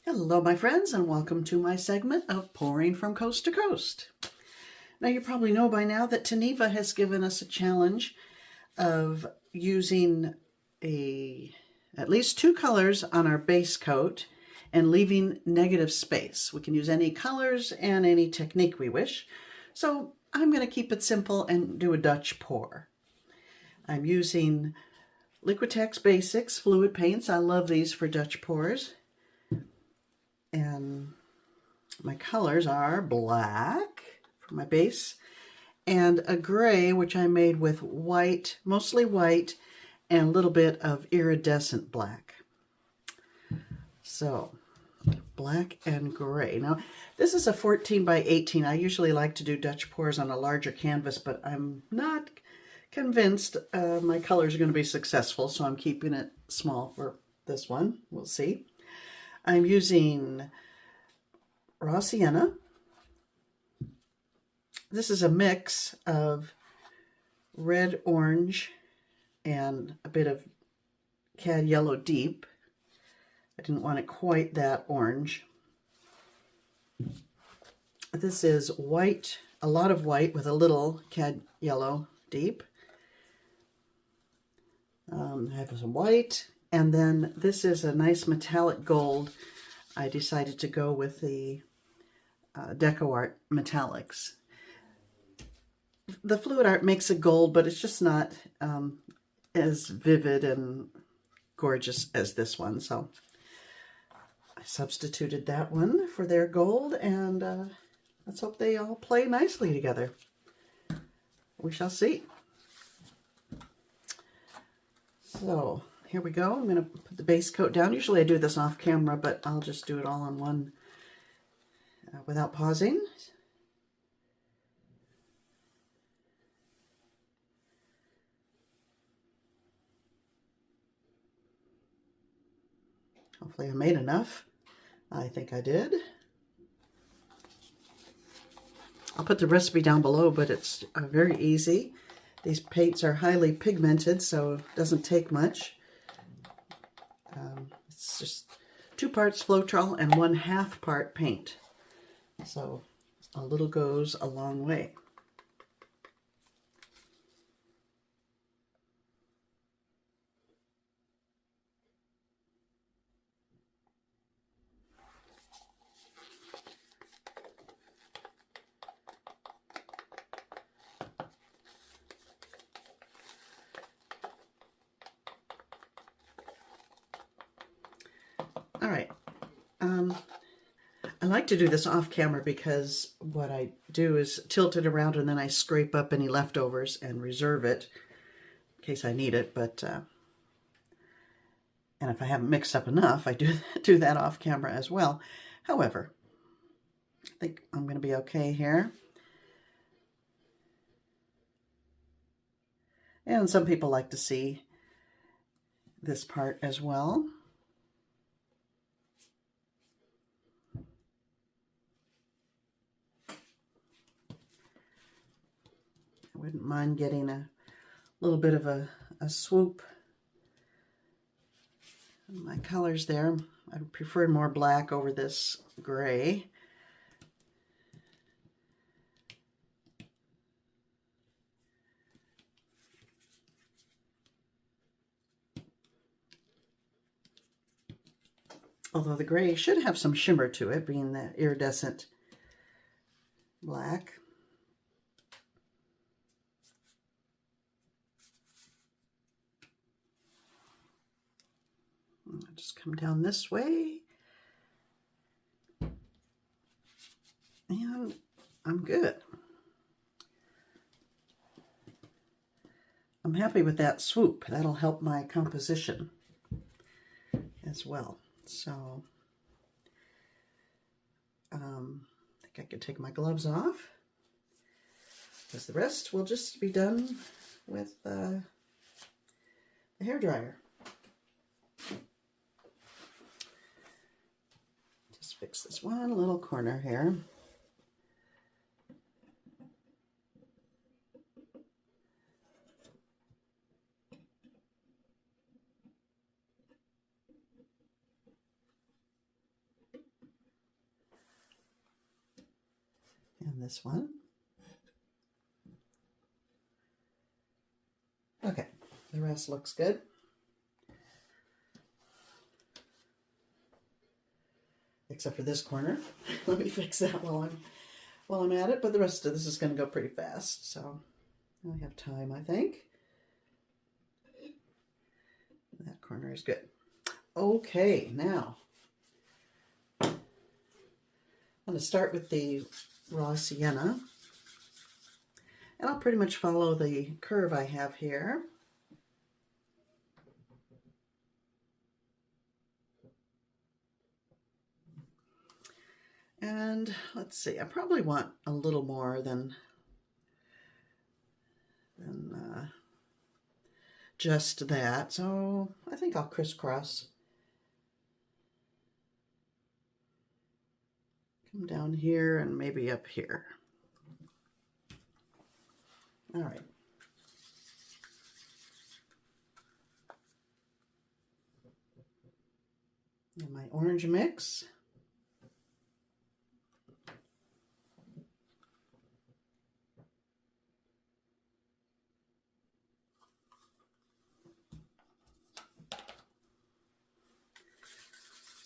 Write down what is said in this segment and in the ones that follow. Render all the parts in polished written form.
Hello, my friends, and welcome to my segment of Pouring from Coast to Coast. Now, you probably know by now that Taneva has given us a challenge of using at least 2 colors on our base coat and leaving negative space. We can use any colors and any technique we wish. So I'm going to keep it simple and do a Dutch pour. I'm using Liquitex Basics Fluid paints. I love these for Dutch pours. And my colors are black for my base and a gray, which I made with white, mostly white, and a little bit of iridescent black. So black and gray. Now this is a 14 by 18. I usually like to do Dutch pours on a larger canvas, but I'm not convinced my colors are going to be successful, so I'm keeping it small for this one. We'll see. I'm using raw sienna. This is a mix of red, orange, and a bit of Cad Yellow Deep. I didn't want it quite that orange. This is white, a lot of white with a little Cad Yellow Deep. I have some white. And then this is a nice metallic gold. I decided to go with the DecoArt metallics. The fluid art makes a gold, but it's just not as vivid and gorgeous as this one. So I substituted that one for their gold, and let's hope they all play nicely together. We shall see. So here we go. I'm going to put the base coat down. Usually I do this off camera, but I'll just do it all in one without pausing. Hopefully I made enough. I think I did. I'll put the recipe down below, but it's very easy. These paints are highly pigmented, so it doesn't take much. It's just 2 parts Floetrol and 1/2 part paint. So a little goes a long way. All right. I like to do this off camera because what I do is tilt it around and then I scrape up any leftovers and reserve it in case I need it. But and if I haven't mixed up enough, I do that off camera as well. However, I think I'm going to be okay here. And some people like to see this part as well. I wouldn't mind getting a little bit of a swoop on my colors there. I prefer more black over this gray. Although the gray should have some shimmer to it, being the iridescent black. I'll just come down this way. And I'm good. I'm happy with that swoop. That'll help my composition as well. So I think I could take my gloves off because the rest will just be done with the hairdryer. Just fix this one little corner here. this one. Okay, the rest looks good. Except for this corner. Let me fix that while I'm at it, but the rest of this is going to go pretty fast, so I have time, I think. That corner is good. Okay, now I'm going to start with the raw sienna, and I'll pretty much follow the curve I have here. And let's see, I probably want a little more than just that, so I think I'll crisscross. Come down here and maybe up here. All right. And my orange mix.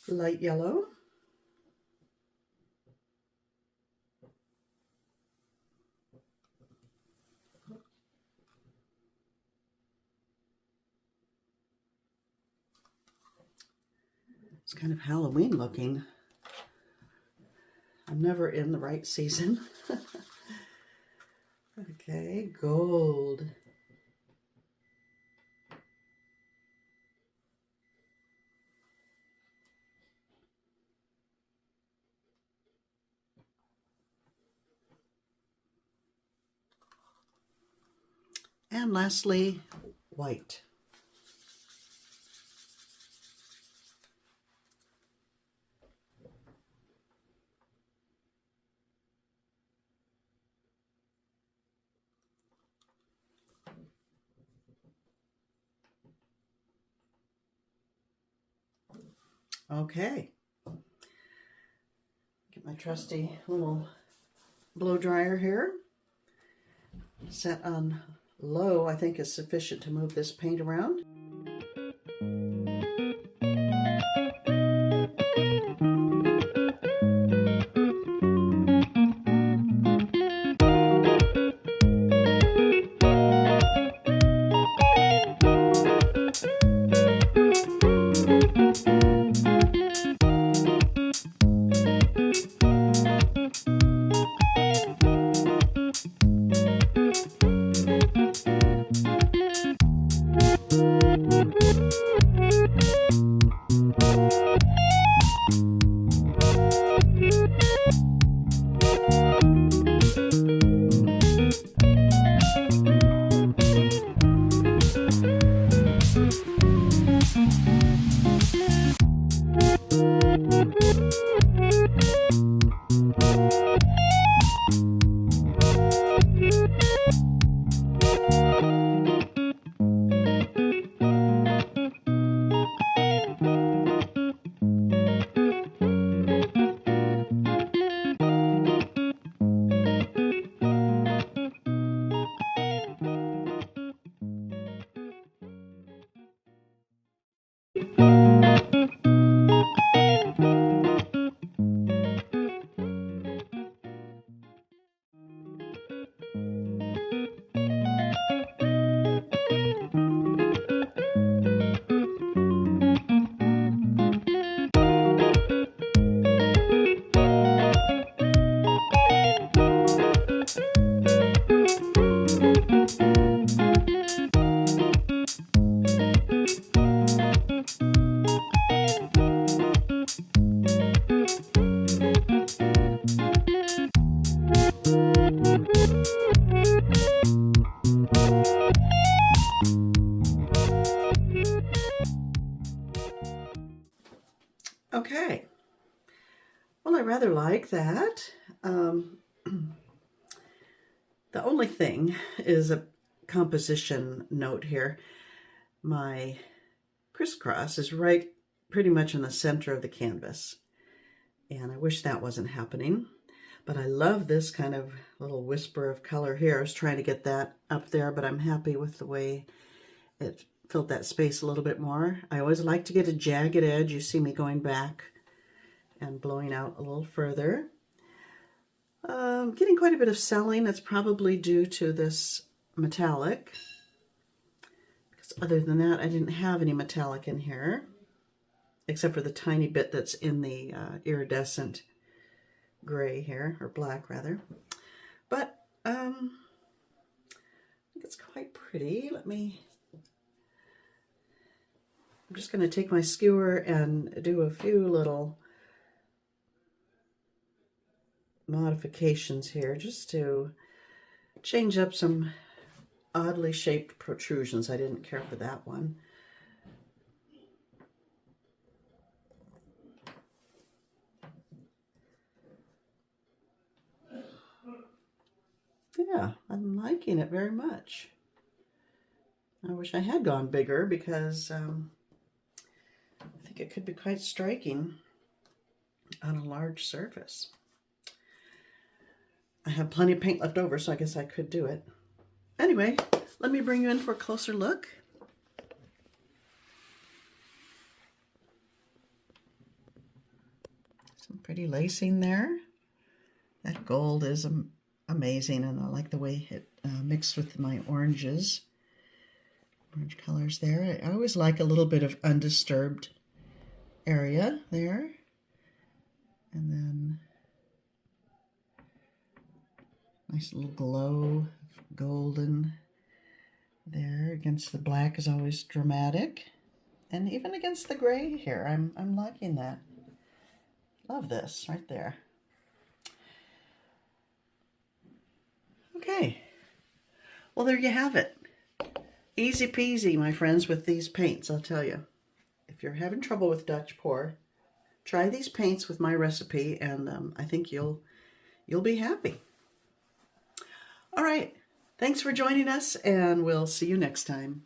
Light yellow. It's kind of Halloween looking. I'm never in the right season. Okay, gold. And lastly, white. Okay. Get my trusty little blow dryer here. Set on low, I think, is sufficient to move this paint around. Okay, well, I rather like that. The only thing is a composition note here. My crisscross is right pretty much in the center of the canvas, and I wish that wasn't happening, But I love this kind of little whisper of color here. I was trying to get that up there, but I'm happy with the way it filled that space a little bit more. I always like to get a jagged edge. You see me going back and blowing out a little further. Getting quite a bit of selling. That's probably due to this metallic. Because other than that, I didn't have any metallic in here, except for the tiny bit that's in the iridescent gray here, or black rather. But I think it's quite pretty. I'm just going to take my skewer and do a few little modifications here just to change up some oddly shaped protrusions. I didn't care for that one. Yeah, I'm liking it very much. I wish I had gone bigger because I think it could be quite striking on a large surface. I have plenty of paint left over, so I guess I could do it. Anyway, let me bring you in for a closer look. Some pretty lacing there. That gold is amazing, and I like the way it mixed with my oranges. Orange colors there. I always like a little bit of undisturbed area there. And then nice little glow, golden there against the black is always dramatic. And even against the gray here, I'm liking that. Love this right there. Okay, well there you have it. Easy peasy, my friends, with these paints, I'll tell you. If you're having trouble with Dutch pour, try these paints with my recipe, and I think you'll be happy. All right, thanks for joining us, and we'll see you next time.